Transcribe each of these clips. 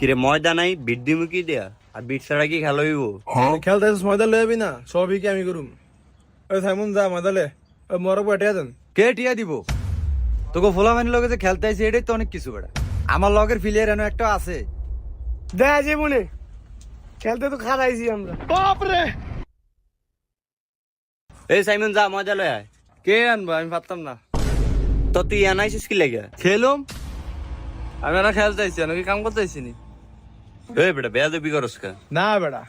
কিরে ময়দা নাই বিট দিমু কি দেয়া আর বিট ছাড়া কি খেলা হইব? খেলতে ময়দা লয়ে যাবি না, সবই কি আমি করুম। ওই সাইমন যা ময়দা লে, ওই মরক বেটিয়া দেন। কে টিয়া দিব? তোকে ফোলা মানি লগে যে খেলতে আইছি এটাই তো অনেক কিছু বেড়া। আমার লগের ফিলিয়ার এনে একটা আছে। দেয়া যে মনে খেলতে তো খারাইছি আমরা। বাপরে এই সাইমন যা ময়দা লয় আয়। কে আনবা আমি পারতাম না। তো তুই আনাইছিস কি লাগে? খেলুম আমি না খেলতে আইছি, নাকি কাম করতে আইছি নি। এই বেটা বেয়াদবি করস কা? না বেটা,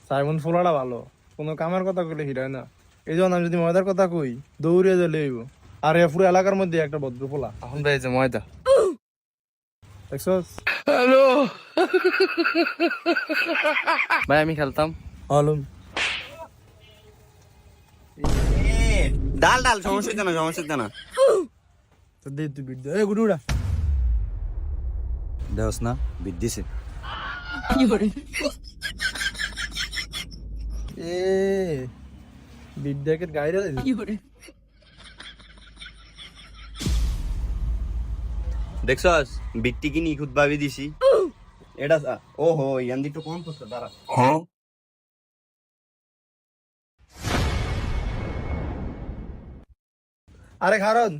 সাইমন ফোলাটা ভালো, কোনো কামের কথা কইলে হিরায় না। এই জন্য আমি যদি ময়দার কথা কই দৌড়িয়ে যে লইব। আর এ পুরো এলাকার মধ্যে একটা ভদ্র ফোলা এখন পেয়েছে ময়দা, দেখছস? হ্যালো ভাই, আমি খেলতাম হলুম। ডাল ডাল সমস্যা না সমস্যা না। তো দে তুই বিট দে, এ গুডু উড়া। দেওস না বিট দিছে। এ বিট দেখে গাইরা দে। দেখছস বিটটি কি নিখুঁত ভাবে দিছি। এটা ওহো ইয়ান দি তো কম পড়ছে দাঁড়া। আরে খারন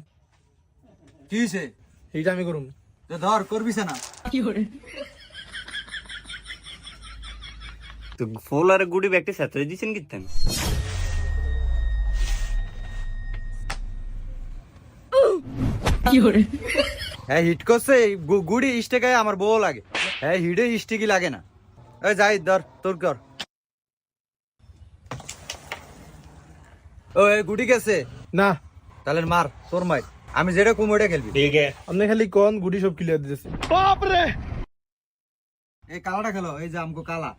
কি হইছে? এইটা আমি করুম। তো ধর করবিস না। তো ফুল আর গুড়ি ব্যাগটি সাথে দিছেন কিতেন? হ্যাঁ হিট করছে গুড়ি স্টেকায় আমার বউ লাগে। হ্যাঁ হিটে স্টিকি লাগে না। এই যাই ধর তোর কর। ও এই গুড়ি গেছে না তাহলে মার তোর মাই, আমি যেটা কুম ওইটা খেলবি। ঠিক আছে আপনি খালি কোন গুডি সব ক্লিয়ার দিতেছে। বাপরে এই কালাটা খেলো, এই যে আমকো কালা।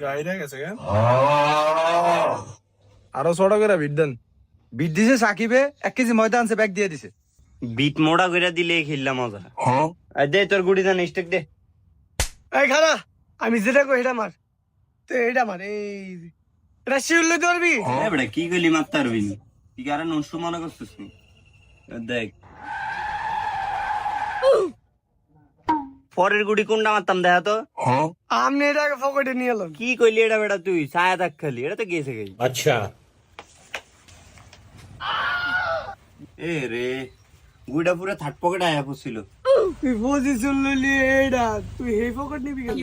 গাইরা গেছে কেন? আরো ছোট করে বিট দেন। বিট দিছে সাকিবে, 1 কেজি ময়দা আনছে ব্যাগ দিয়ে দিছে। বিট মোড়া কইরা দিলে খেললাম মজা। আর দে তোর গুড়ি দান স্টেক দে। এই খারা, আমি যেটা কই এটা মার। তো এটা মার, এই এটা শিউল লইতে পারবি? এ বেটা কি কইলি মারতে পারবি না? তুই কারণ নষ্ট মনে করছিস নি? দেখ পরের গুড়ি কোনটা মারতাম দেখা তো। আমনে এটা পকেটে নিয়ে এলাম। কি কইলি এটা বেটা তুই ছায়া থাক খালি, এটা তো গেছে গাই। আচ্ছা এ রে গুড়া পুরো থার্ড পকেট আয়া পড়ছিল। তুই পজিশন লইলি এটা, তুই এই পকেট নিবি কেন?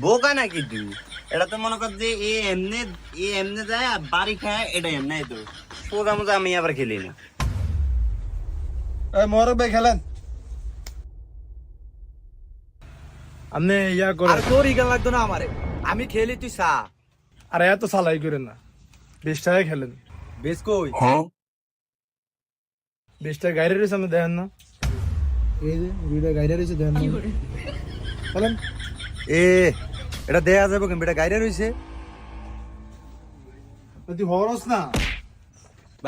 বোকা নাকি তুই? এটা তো মনে কর যে এ এমনে যায় আর বাড়ি খায়, এটা এমনি তো সোজা মোজা আমি আবার খেলি না। এই মরক ভাই খেলেন। আপনি ইয়া আর করেন। তোর ইগান লাগতো না আমারে, আমি খেলি তুই সা। আরে এত সালাই করেন না, 20 টাকায় খেলেন। বেশ কই 20 টাকা গাইরে রয়েছে, আপনি দেখেন না? এই যে দুইটা গাইরে রয়েছে, দেখেন না? খেলেন। এ এটা দেয়া যাবে কেন? বেটা গাইরে রইছে। তুই হরস না।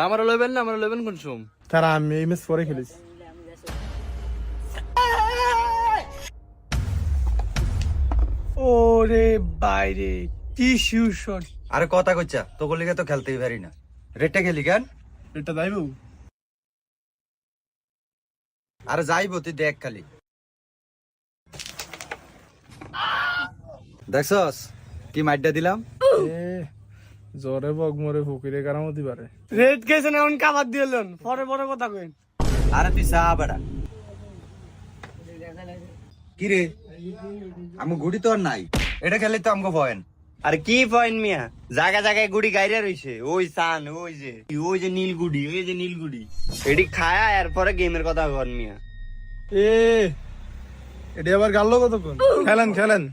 আমরা লইবেন না, আমরা লইবেন কোন সময়? তারা আমি এই ম্যাচ পরে খেলেছি। ওরে বাইরে কি শিউ শট! আরে কথা কইছা তো গলিগে তো খেলতেই পারি না। রেটটা খেলি কেন? এটা দাইবো। আরে যাইবো তুই দেখ খালি। দেখছস কি মাইডটা দিলাম? এ জরে বগ মরে ফকিরে কারামতি পারে। রেড গেছে না, এখন কাবাদ দিলেন। পরে পরে কথা কইন। আরে তুই সা বেটা। কি রে আমি গুড়ি তো আর নাই, এটা খেলে তো আমগো পয়েন্ট। আর কি পয়েন্ট মিয়া, জায়গা জায়গায় গুড়ি গাইরা রইছে। ওই সান ওই যে নীল গুড়ি, ওই যে নীল গুড়ি এটি খায়া এরপরে গেমের কথা কর মিয়া। এ এটি আবার গাল্লো কতক্ষণ? খেলেন খেলেন,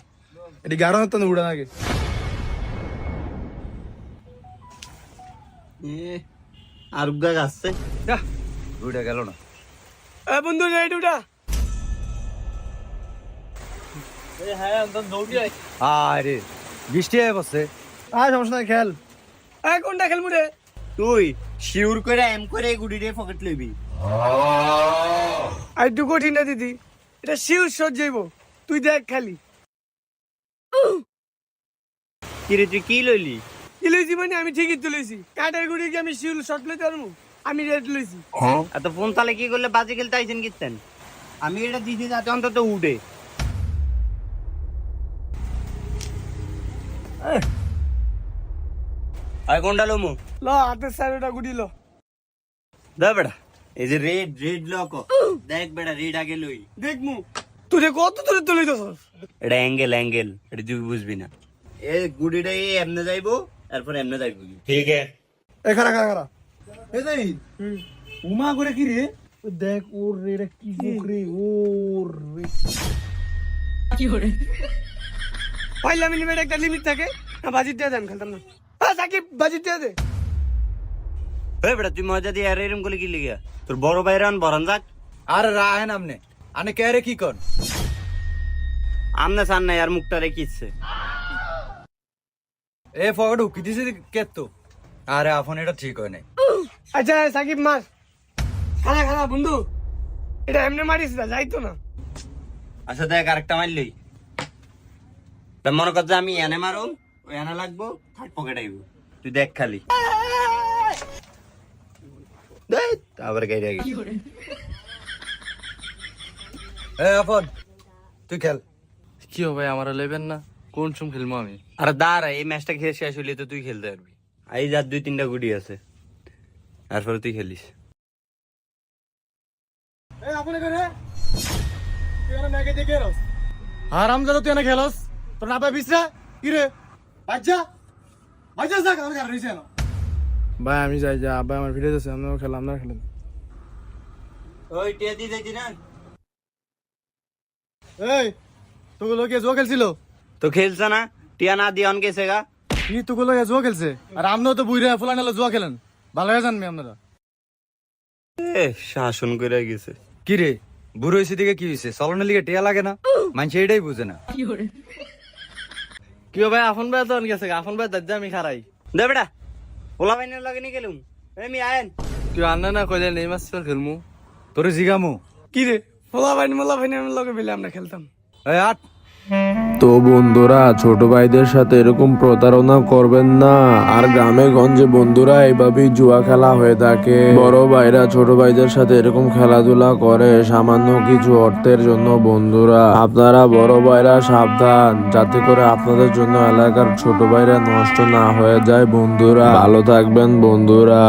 এটি গারো হতো না উড়া নাকি? আর উগা গাছছে গুড়িটা গেল না। এ বন্ধু রেড উঠা। আরে বৃষ্টি হয়ে বসছে। আয় সমস্যা নাই, খেল। এ কোনটা খেলবো রে? তুই শিউর করে এম করে গুড়ি রে পকেট লইবি। আর একটু কঠিন না দিদি, এটা শিউ শট যাইব। তুই দেখ খালি। কিরে তুই কি লইলি? কি লইছি মানে আমি ঠিকই তুলেছি। কাটার গুড়ি কি আমি শিউল শট লইতে পারবো? আমি রেড লইছি। এত ফোন তালে কি করলে বাজি খেলতে আইছেন কিতেন? আমি এটা দিতে যাতে অন্তত উঠে। আয় কোনটা লমু? ল হাতের সাইডটা গুডি ল। দে বেটা, এই যে রেড লক দেখ বেটা, রেড আগে লই দেখমু তুই কত দূরে তুলে যাস। এটা অ্যাঙ্গেল এটা তুই বুঝবি না। এ গুডিটা এমনে যাইবো, তারপর এমনে যাইবো। ঠিক আছে, এ খারা খারা খারা এই যাই উমা করে কি রে? দেখ ওর রে, এটা কি বুক রে, ওর রে কি করে পাইলা মিনিমাম একটা লিমিট থাকে না। বাজিট দিয়ে দেন, খেলতাম না। হ্যাঁ সাকিব, বাজিট দিয়ে দে। এই বেটা তুই মজা দিয়ে আর এরকম করে কি লিগা? তোর বড় ভাইরা বরণ যাক। আরে রাহেন আমনে আনে কে রে কি কর? আমনে সান নাই আর মুখটা রেখিচ্ছে। এ ফগড় উকি দিছে কে তো? আরে আপন এটা ঠিক হয় নাই। আচ্ছা সাকিব মার। খালা খালা বন্ধু, এটা এমনি মারিস না, যাইতো না। আচ্ছা দেখ আরেকটা মারলি। তা মনে কর যে আমি এনে মারুম, ওই এনে লাগবো, থার্ড পকেট আইব। তুই দেখ খালি। দেখ আবার গাইরে আগে। এ আপন তুই খেল। কি হবে ভাই, আমার লেবেন না? কোন সময় খেলবো আমি? আরে দাঁড়া, এই ম্যাচটা খেয়ে শেষ হইলে তো তুই খেলতে পারবি। এই যার 2-3টা গুডি আছে, তারপরে তুই খেলিস। এই আপনি করে তুই এনে নাকে দেখে রস আরাম জানো, তুই এনে খেলস তোর না পাই বিছরা কি রে? বাচ্চা বাচ্চা যা কাম কর রইছে না ভাই। আমি যাই যা, ভাই আমার ভিডিও আছে, আমরা খেলাম না, খেলেন। ওই টিয়া দি যাইতি না? এই তোকে লোকে জো খেলছিল তো খেলছ না? টিয়া না দিয়ে অন গেছে গা। কি তোকে লোকে জো খেলছে? আর আমরাও তো বুইরা ফুলান জো খেলেন, ভালো হয়ে জানবি আপনারা। এ শাসন করে গেছে। কি রে বুড়ো হয়েছে দিকে কি হয়েছে? চলনের লিগে টিয়া লাগে না? মানুষ এটাই বুঝে না। কি হবে ভাই, আফন ভাই তো গেছে, আফন ভাই দাদা আমি খারাই। দে বেটা, ওলা বাইনের লাগে নি গেলুম। আমি আয়েন তুই আন্না না কইলে নেই মাস খেলমু। তোরে জিগামু কি রে মোলা ভাই আমার লগে মিলে আমরা খেলতাম। এই আট। তো বন্ধুরা, ছোট ভাইদের সাথে এরকম প্রতারণা করবেন না। আর গ্রামে গঞ্জে বন্ধুরা এইভাবেই জুয়া খেলা হয়ে থাকে। বড় ভাইরা ছোট ভাইদের সাথে এরকম খেলাধুলা করে সামান্য কিছু অর্থের জন্য। বন্ধুরা আপনারা বড় ভাইরা সাবধান, যাতে করে আপনাদের জন্য এলাকার ছোট ভাইরা নষ্ট না হয়ে যায়। বন্ধুরা ভালো থাকবেন বন্ধুরা।